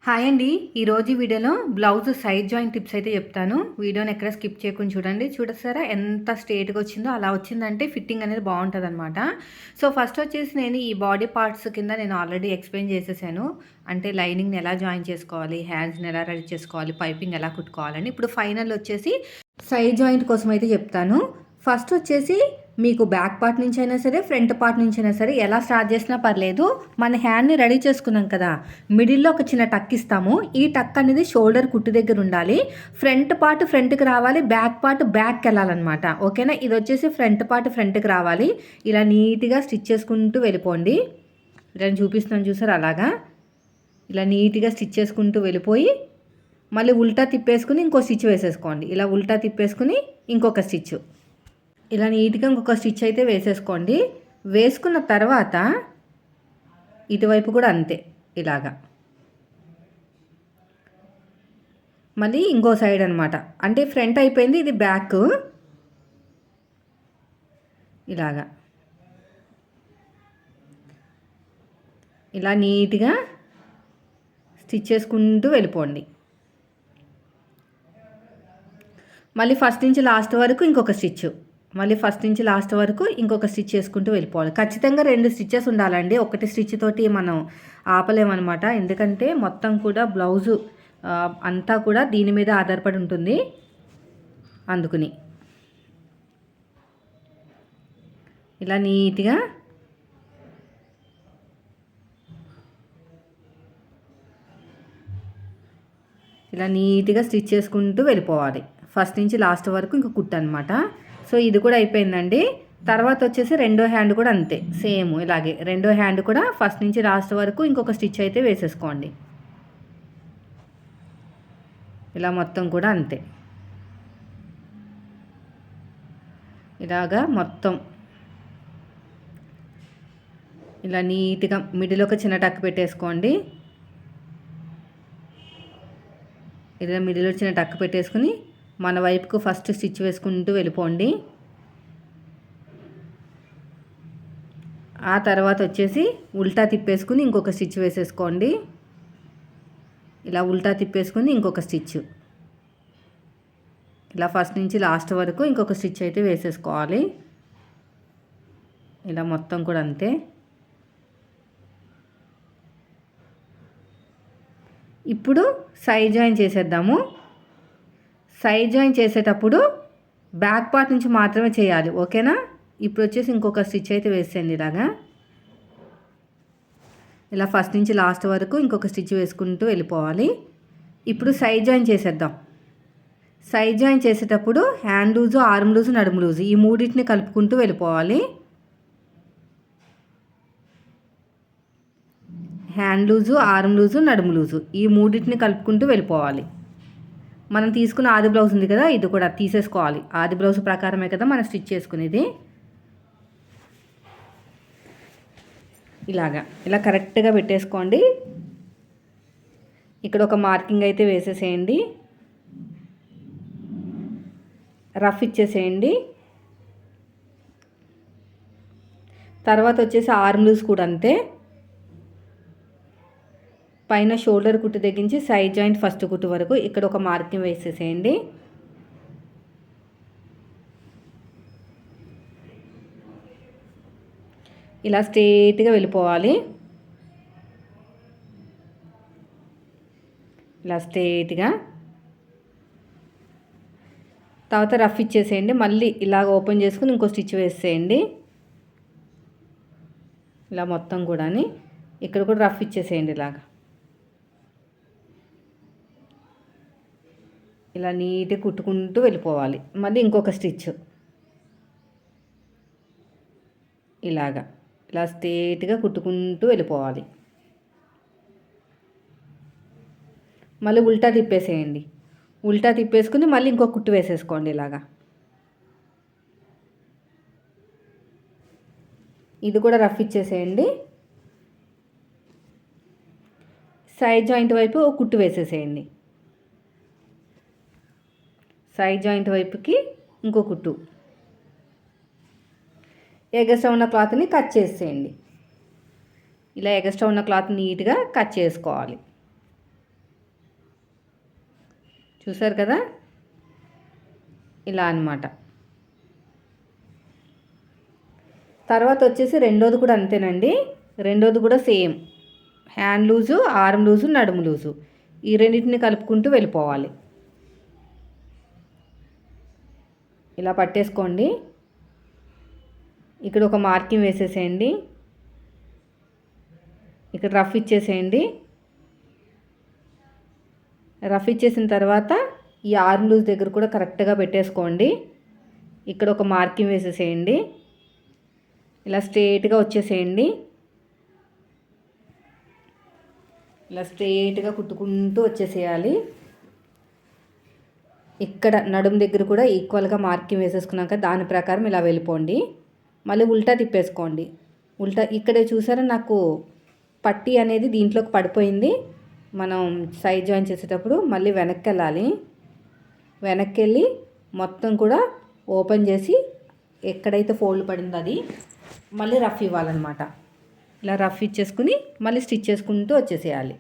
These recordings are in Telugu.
హాయ్ అండి. ఈరోజు వీడియోలో బ్లౌజ్ సైడ్ జాయింట్ టిప్స్ అయితే చెప్తాను. వీడియోని ఎక్కడ స్కిప్ చేయకుండా చూడండి. చూడసారా ఎంత స్ట్రేట్‌గా వచ్చిందో అలా వచ్చిందంటే ఫిట్టింగ్ అనేది బాగుంటుందన్నమాట. సో ఫస్ట్ వచ్చేసి నేను ఈ బాడీ పార్ట్స్ కింద నేను ఆల్రెడీ ఎక్స్‌ప్లెయిన్ చేసేసాను. అంటే లైనింగ్‌ని ఎలా జాయిన్ చేసుకోవాలి, హ్యాండ్స్‌ని ఎలా రెడీ చేసుకోవాలి, పైపింగ్ ఎలా కుట్టుకోవాలని. ఇప్పుడు ఫైనల్ వచ్చేసి సైడ్ జాయింట్ కోసం అయితే చెప్తాను. ఫస్ట్ వచ్చేసి మీకు బ్యాక్ పార్ట్ నుంచి అయినా సరే, ఫ్రంట్ పార్ట్ నుంచి అయినా సరే ఎలా స్టార్ట్ చేసినా పర్లేదు. మన హ్యాండ్ని రెడీ చేసుకున్నాం కదా, మిడిల్లో ఒక చిన్న టక్ ఇస్తాము. ఈ టక్ అనేది షోల్డర్ కుట్టు దగ్గర ఉండాలి. ఫ్రంట్ పార్ట్ ఫ్రంట్కి రావాలి, బ్యాక్ పార్ట్ బ్యాక్కి వెళ్ళాలన్నమాట. ఓకేనా? ఇది వచ్చేసి ఫ్రంట్ పార్ట్ ఫ్రంట్కి రావాలి. ఇలా నీట్గా స్టిచ్ చేసుకుంటూ వెళ్ళిపోండి. ఇలా చూపిస్తున్నాను చూసారు, అలాగా ఇలా నీట్గా స్టిచ్ చేసుకుంటూ వెళ్ళిపోయి మళ్ళీ ఉల్టా తిప్పేసుకుని ఇంకో స్టిచ్ వేసేసుకోండి. ఇలా ఉల్టా తిప్పేసుకుని ఇంకొక స్టిచ్, ఇలా నీట్గా ఇంకొక స్టిచ్ అయితే వేసేసుకోండి. వేసుకున్న తర్వాత ఇటువైపు కూడా అంతే, ఇలాగా మళ్ళీ ఇంకో సైడ్ అనమాట. అంటే ఫ్రంట్ అయిపోయింది, ఇది బ్యాక్. ఇలాగా ఇలా నీట్గా స్టిచ్ చేసుకుంటూ వెళ్ళిపోండి. మళ్ళీ ఫస్ట్ నుంచి లాస్ట్ వరకు ఇంకొక స్టిచ్, మళ్ళీ ఫస్ట్ నుంచి లాస్ట్ వరకు ఇంకొక స్టిచ్ చేసుకుంటూ వెళ్ళిపోవాలి. ఖచ్చితంగా 2 స్టిచ్చెస్ ఉండాలండి. ఒకటి స్టిచ్ తోటి మనం ఆపలేమన్నమాట. ఎందుకంటే మొత్తం కూడా బ్లౌజు అంతా కూడా దీని మీద ఆధారపడి ఉంటుంది. అందుకని ఇలా నీట్గా స్టిచ్ చేసుకుంటూ వెళ్ళిపోవాలి. ఫస్ట్ నుంచి లాస్ట్ వరకు ఇంక కుట్టు అనమాట. సో ఇది కూడా అయిపోయిందండి. తర్వాత వచ్చేసి రెండో హ్యాండ్ కూడా అంతే, సేమ్ ఇలాగే రెండో హ్యాండ్ కూడా ఫస్ట్ నుంచి లాస్ట్ వరకు ఇంకొక స్టిచ్ అయితే వేసేసుకోండి. ఇలా మొత్తం కూడా అంతే, ఇలాగా మొత్తం ఇలా నీట్గా మిడిల్ ఒక చిన్న టక్ పెట్టేసుకోండి. ఇలా మిడిల్ చిన్న టక్ పెట్టేసుకుని మన వైపుకు ఫస్ట్ స్టిచ్ వేసుకుంటూ వెళ్ళిపోండి. ఆ తర్వాత వచ్చేసి ఉల్టా తిప్పేసుకుని ఇంకొక స్టిచ్ వేసేసుకోండి. ఇలా ఉల్టా తిప్పేసుకుని ఇంకొక స్టిచ్, ఇలా ఫస్ట్ నుంచి లాస్ట్ వరకు ఇంకొక స్టిచ్ అయితే వేసేసుకోవాలి. ఇలా మొత్తం కూడా అంతే. ఇప్పుడు సైడ్ జాయిన్ చేసేద్దాము. సైడ్ జాయిన్ చేసేటప్పుడు బ్యాక్ పార్ట్ నుంచి మాత్రమే చేయాలి. ఓకేనా? ఇప్పుడు వచ్చేసి ఇంకొక స్టిచ్ అయితే వేసేయండి. ఇలా ఫస్ట్ నుంచి లాస్ట్ వరకు ఇంకొక స్టిచ్ వేసుకుంటూ వెళ్ళిపోవాలి. ఇప్పుడు సైడ్ జాయిన్ చేసేద్దాం. సైడ్ జాయిన్ చేసేటప్పుడు హ్యాండ్ లూజు, ఆర్మ్ లూజు, నడుము లూజు ఈ మూడింటిని కలుపుకుంటూ వెళ్ళిపోవాలి. హ్యాండ్ లూజు, ఆర్మ్ లూజు, నడుము లూజు ఈ మూడింటిని కలుపుకుంటూ వెళ్ళిపోవాలి. మనం తీసుకున్న ఆది బ్లౌజ్ ఉంది కదా, ఇది కూడా తీసేసుకోవాలి. ఆది బ్లౌజ్ ప్రకారమే కదా మనం స్టిచ్ చేసుకునేది. ఇలా కరెక్ట్గా పెట్టేసుకోండి. ఇక్కడ ఒక మార్కింగ్ అయితే వేసేసేయండి, రఫ్ ఇచ్చేసేయండి. తర్వాత వచ్చేసి ఆర్మ్ లూజ్ కూడా అంతే. పైన షోల్డర్ కుట్టు తెగించి సైడ్ జాయింట్ ఫస్ట్ కుట్టు వరకు ఇక్కడ ఒక మార్కింగ్ వేసేసేయండి. ఇలా స్ట్రేట్గా వెళ్ళిపోవాలి. ఇలా స్ట్రేట్గా తర్వాత రఫ్ ఇచ్చేసేయండి. మళ్ళీ ఇలాగ ఓపెన్ చేసుకుని ఇంకో స్టిచ్ వేసేయండి. ఇలా మొత్తం కూడా ఇక్కడ కూడా రఫ్ ఇచ్చేసేయండి. ఇలా నీట్గా కుట్టుకుంటూ వెళ్ళిపోవాలి. మళ్ళీ ఇంకొక స్టిచ్ ఇలా స్ట్రేట్గా కుట్టుకుంటూ వెళ్ళిపోవాలి. మళ్ళీ ఉల్టా తిప్పేసేయండి. ఉల్టా తిప్పేసుకుని మళ్ళీ ఇంకో కుట్టు వేసేసుకోండి. ఇది కూడా రఫ్ ఇచ్చేసేయండి. సైడ్ జాయింట్ వైపు ఒక కుట్టు వేసేసేయండి. సైడ్ జాయింట్ వైపుకి ఇంకో కుట్టు. ఎగస్ట్రా ఉన్న క్లాత్ని కట్ చేసేయండి. ఇలా ఎగస్ట్రా ఉన్న క్లాత్ నీట్గా కట్ చేసుకోవాలి. చూసారు కదా, ఇలా అన్నమాట. తర్వాత వచ్చేసి రెండోది కూడా అంతేనండి. రెండోది కూడా same, hand loose, arm loose, నడుము లూజు ఈ రెండింటిని కలుపుకుంటూ వెళ్ళిపోవాలి. ఇలా పట్టేసుకోండి. ఇక్కడ ఒక మార్కింగ్ వేసేసేయండి. ఇక్కడ రఫ్ ఇచ్చేసేయండి. రఫ్ ఇచ్చేసిన తర్వాత ఈ ఆర్మ్ లూజ్ దగ్గర కూడా కరెక్ట్గా పెట్టేసుకోండి. ఇక్కడ ఒక మార్కింగ్ వేసేసేయండి. ఇలా స్ట్రేట్గా వచ్చేసేయండి. ఇలా స్ట్రేట్గా కుట్టుకుంటూ వచ్చేసేయాలి. ఇక్కడ నడుము దగ్గర కూడా ఈక్వల్గా మార్కింగ్ వేసేసుకున్నాక దాని ప్రకారం ఇలా వెళ్ళిపోండి. మళ్ళీ ఉల్టా తిప్పేసుకోండి. ఉల్టా ఇక్కడే చూసారా, నాకు పట్టీ అనేది దీంట్లోకి పడిపోయింది. మనం సైడ్ జాయిన్ చేసేటప్పుడు మళ్ళీ వెనక్కి వెళ్ళాలి. వెనక్కి వెళ్ళి మొత్తం కూడా ఓపెన్ చేసి ఎక్కడైతే ఫోల్డ్ పడిందో అది మళ్ళీ రఫ్ ఇవ్వాలన్నమాట. ఇలా రఫ్ ఇచ్చేసుకుని మళ్ళీ స్టిచ్ చేసుకుంటూ వచ్చేసేయాలి.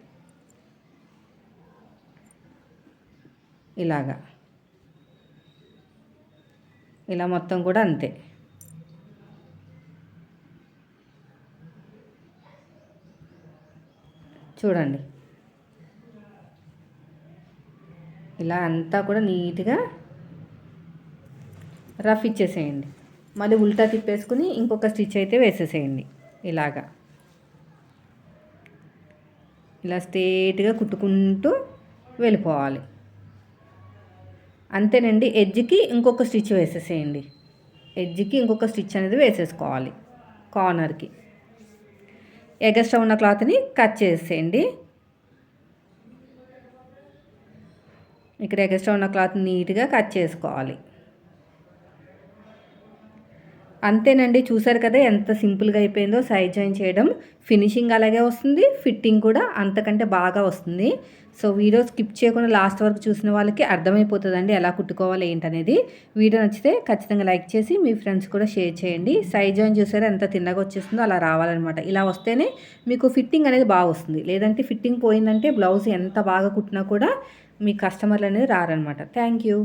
ఇలాగా ఇలా మొత్తం కూడా అంతే. చూడండి, ఇలా అంతా కూడా నీట్గా రఫ్ ఇచ్చేసేయండి. మళ్ళీ ఉల్టా తిప్పేసుకుని ఇంకొక స్టిచ్ అయితే వేసేసేయండి. ఇలాగా ఇలా స్ట్రేట్గా కుట్టుకుంటూ వెళ్ళిపోవాలి. అంతేనండి. ఎడ్జ్కి ఇంకొక స్టిచ్ వేసేసేయండి. ఎడ్జ్కి ఇంకొక స్టిచ్ అనేది వేసేసుకోవాలి. కార్నర్కి ఎగస్ట్రా ఉన్న క్లాత్ని కట్ చేసేయండి. ఇక్కడ ఎగస్ట్రా ఉన్న క్లాత్ నీట్గా కట్ చేసుకోవాలి. అంతేనండి. చూసారు కదా ఎంత సింపుల్గా అయిపోయిందో సైడ్ జాయిన్ చేయడం. ఫినిషింగ్ అలాగే వస్తుంది, ఫిట్టింగ్ కూడా అంతకంటే బాగా వస్తుంది. సో వీడియో స్కిప్ చేయకుండా లాస్ట్ వరకు చూసిన వాళ్ళకి అర్థమైపోతుందండి ఎలా కుట్టుకోవాలి ఏంటనేది. వీడియో నచ్చితే ఖచ్చితంగా లైక్ చేసి మీ ఫ్రెండ్స్ కూడా షేర్ చేయండి. సైడ్ జాయిన్ చూసారా ఎంత తిన్నగా వచ్చేస్తుందో అలా రావాలన్నమాట. ఇలా వస్తేనే మీకు ఫిట్టింగ్ అనేది బాగా వస్తుంది. లేదంటే ఫిట్టింగ్ పోయిందంటే బ్లౌజ్ ఎంత బాగా కుట్టినా కూడా మీ కస్టమర్లు అనేది రారనమాట. Thank you.